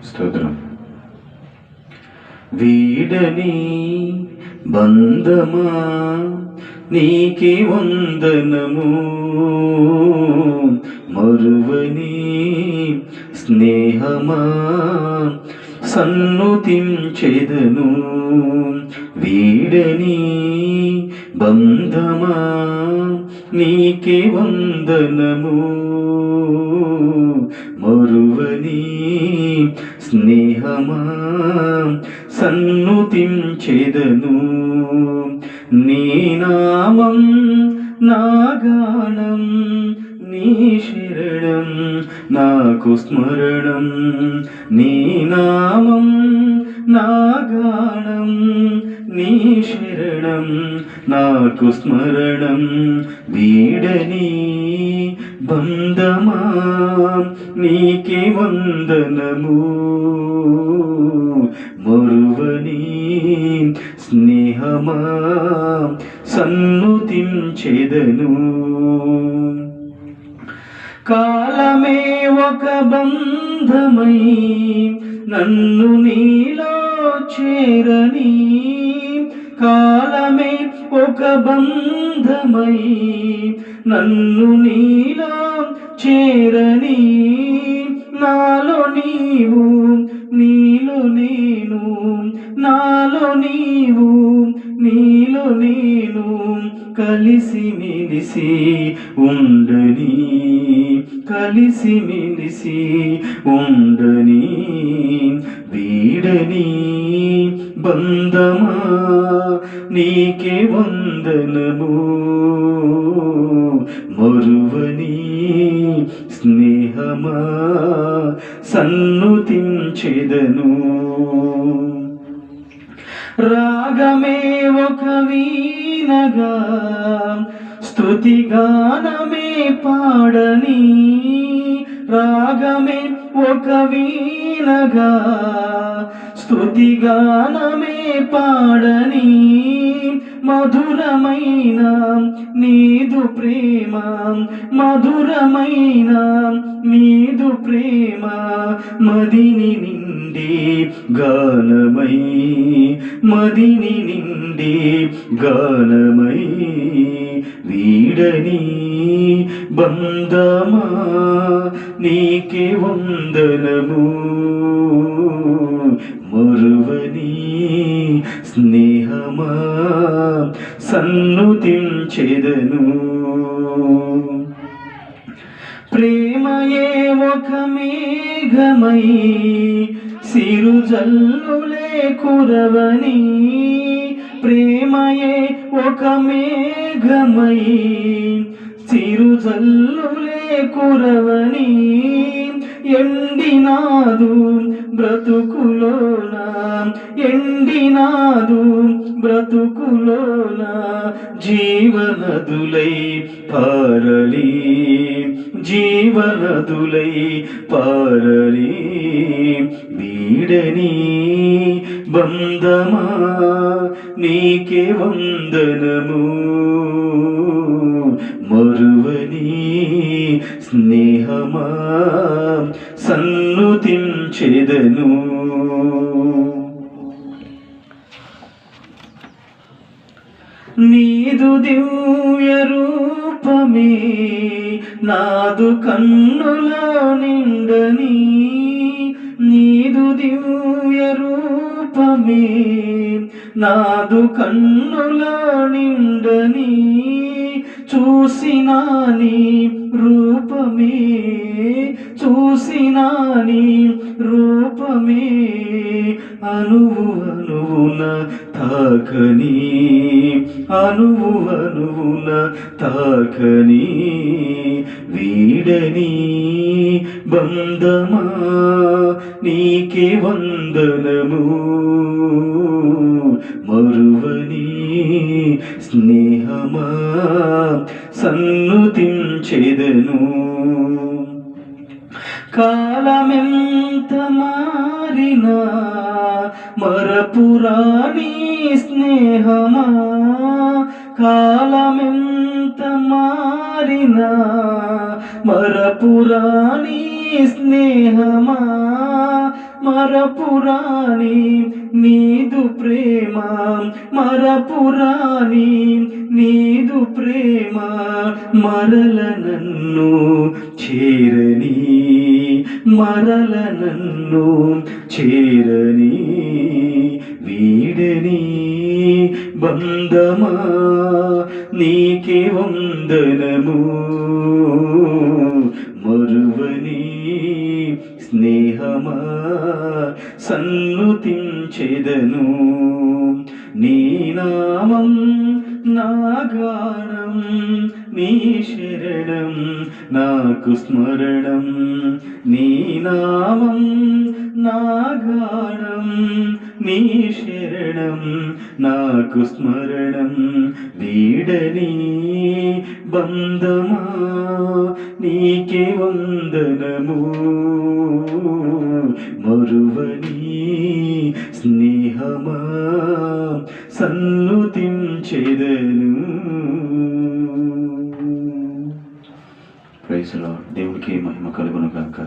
స్తోత్రం. వీడని బంధమా నీకే వందనము, మరువని స్నేహమా సన్నుతించెదను. వీడని బంధమా నీకే వందనము, మరువని స్నేహమా సన్నుతించెదను. నీ నామం నా గానం, నీ శరణం నాకు స్మరణం. నీ నామం నా గానం, నీ శరణం నాకు స్మరణం. వీడని బంధమా నీకే వందనము, మరువని స్నేహమా సన్నుతించెదను. కాలమే ఒక బంధమై నన్ను నీలో చేరని, కాలమే ఒక బంధమై నన్ను నీలో చేరని. నాలో నీవు నీలో నేను, నాలో నీవు నీలో నేను కలిసి మెలిసి ఉండని, కలిసి మెలిసి ఉండని. వీడని బంధమా నీకే వందనము, మరువని స్నేహమా సన్నుతించెదను. రాగమే ఒక వీణగా స్తుతిగానమే పాడని, రాగమే ఒక వీణగా స్తుతిగానమే పాడని. మధురమైన నీదు ప్రేమ, మధురమైన నీదు ప్రేమ మదిని నిండి గానమై, మదిని నిండి గానమై. వీడని బంధమా నీకే వందనము, మరువని స్నేహమా సన్నుతించెదను. ప్రేమయే ఒక మేఘమై సిరుజల్లులే కురవని, ప్రేమయే ఒక మేఘమై సిరుజల్లులే కురవని. ఎండినాదు బ్రతుకులోన, ఎండినాదు బ్రతుకులోన జీవనదులై పారలి, జీవనదులై పారలి. వీడని బంధమా నీకే వందనము, మరువని స్నేహమా సన్నుతించెదను. నీదు దివ్య రూపమే నాదు కన్నులో నిండని, నీదు దివ్య రూపమే నాదు కన్నులో నిండని. చూసినా నీ రూపమే, చూసినా నీ రూపమే అనువు అనువున తాకని, అనువు అనువున తాకని. వీడని బంధమా నీకే వందనము, మరువని స్నేహమా సన్నుతించెదను. కాలమెంత మారినా మరపురాని స్నేహమా, కాలమెంత మారినా మరపురాని స్నేహమా మరపురాని నీదు ప్రేమ, మరపురాని నీదు ప్రేమ, మరల నన్ను చేరని, మరల నన్ను చేరని, వీడని బంధమా నీకే వందనము, మరువని స్నేహమా సన్నుతించెదను, నీ నామం నా గానం, నీ శరణం నాకు స్మరణం, నీ నామం నా గానం, నీ శరణం నాకు స్మరణం, వీడని బంధమా నీకే వందనము, మరువని స్నేహమా సన్నుతించెదను. Praise lord. దేవుడికి మహిమ కలుగును గాక.